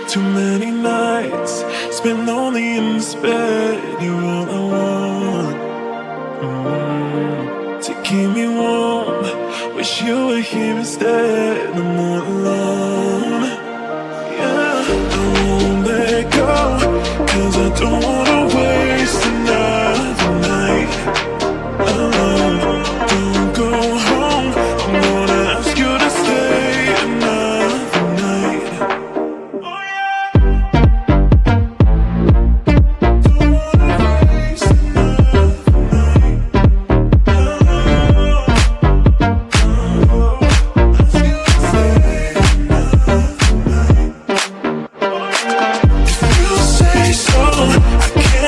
Too many nights spent lonely in this bed. You're all I want. To keep me warm, wish you were here instead. I'm not alone. Yeah, I won't let go, 'cause I don't wanna waste another night alone. Don't go home, I'm gonna ask you to stay another night. Oh yeah. Don't wanna waste another night alone. Ask you to stay another night. If you say so, I can't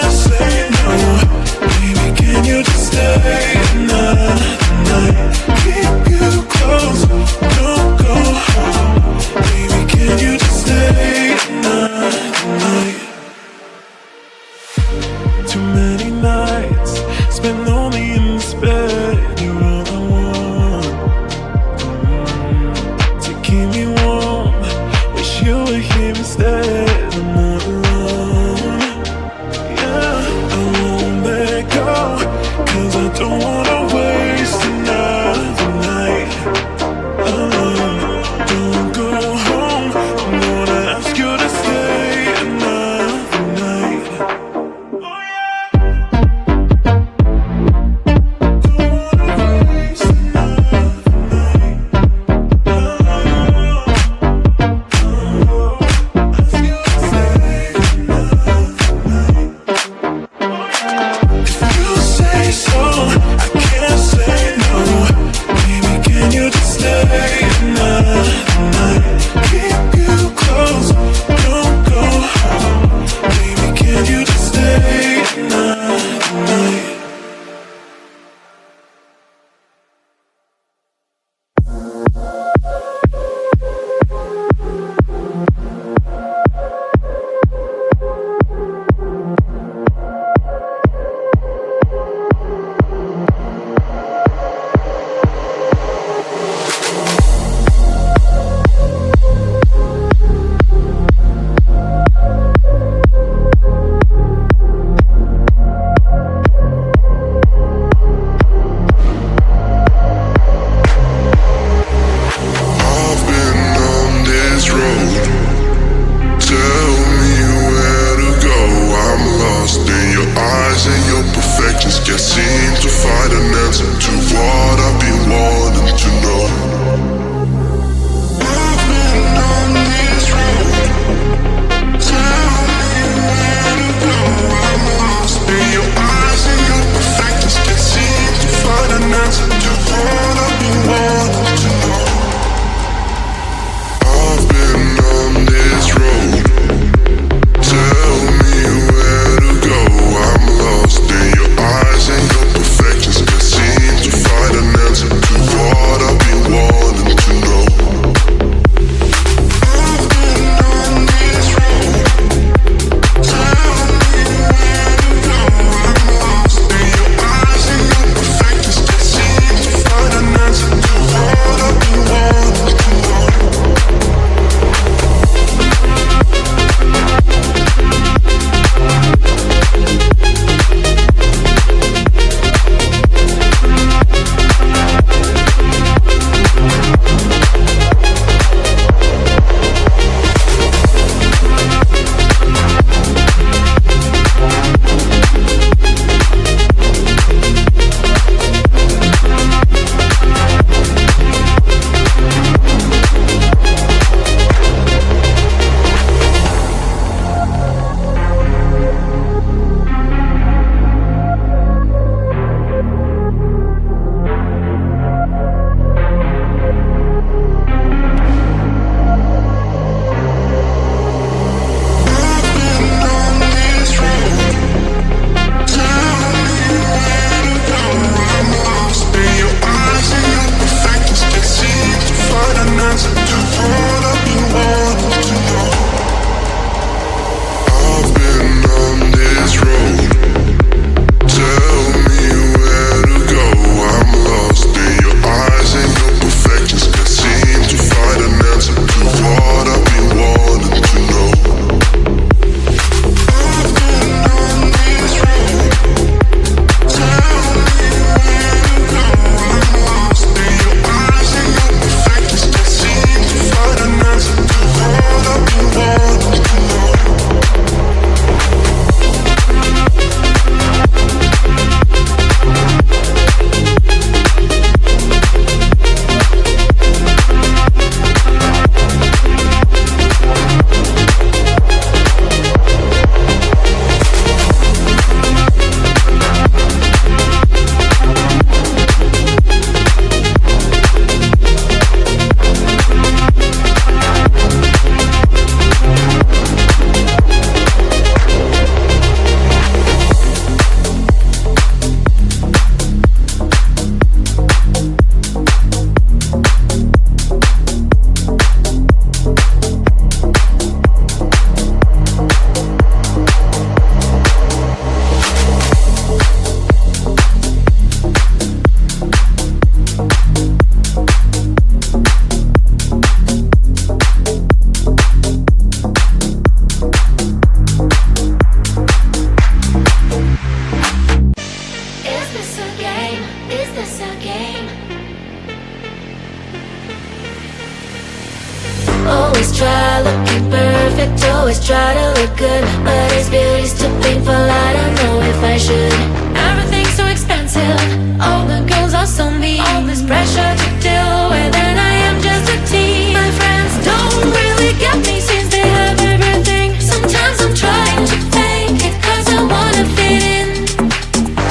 always try to look good, but his beauty's too painful. I don't know if I should. Everything's so expensive, all the girls are so mean. All this pressure to deal with, and I am just a teen. My friends don't really get me since they have everything. Sometimes I'm trying to fake it, cause I wanna fit in.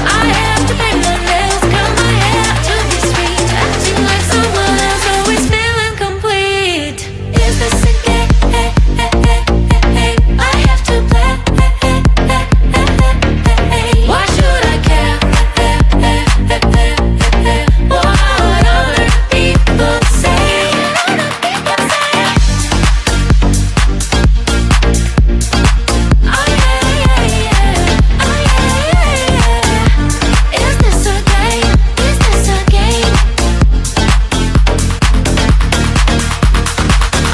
I have to pay my nails, curl my hair to be sweet, acting like someone else, always feeling complete. Is this a game? I have to play. Why should I care what other people say? Oh yeah, oh yeah. Is this a game? Is this a game?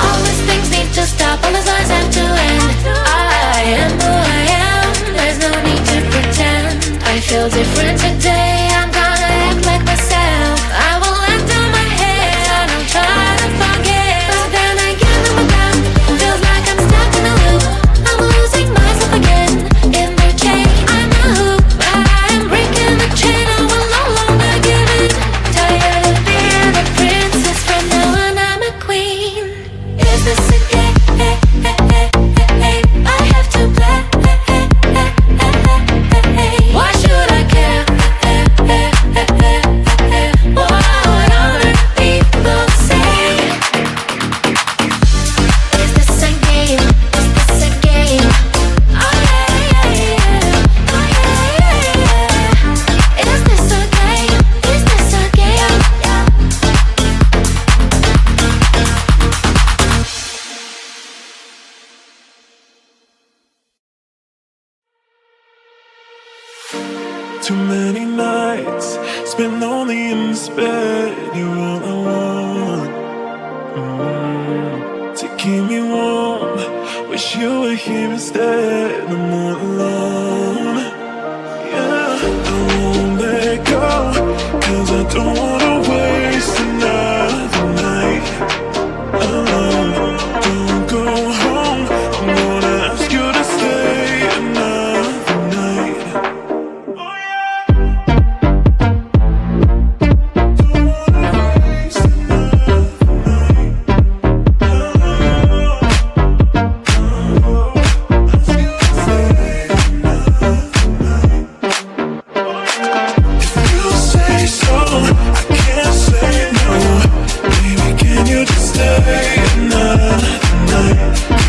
All these things need to stop, all these lies have to end. I am who I am, there's no need to pretend. I feel different today, I'm gonna act like myself. I will let down my head, I'll try to forget. But then again, I'm down, feels like I'm stuck in a loop. I'm losing myself again, in the chain. I'm a hoop, but I am breaking the chain. I will no longer give in. Tired of being a princess, from now on I'm a queen. Is this a game? I have to play. Why should I care what other people say? Is this a game? Is this a game? Oh yeah, oh yeah. Is this a game? Is this a game? Too many nights spent lonely in this bed. You're all I want. To keep me warm, wish you were here instead. I'm not alone. Yeah, I won't let go, cause I don't wanna waste another night alone. Don't go home, I'm gonna ask you to stay another night. Stay another night.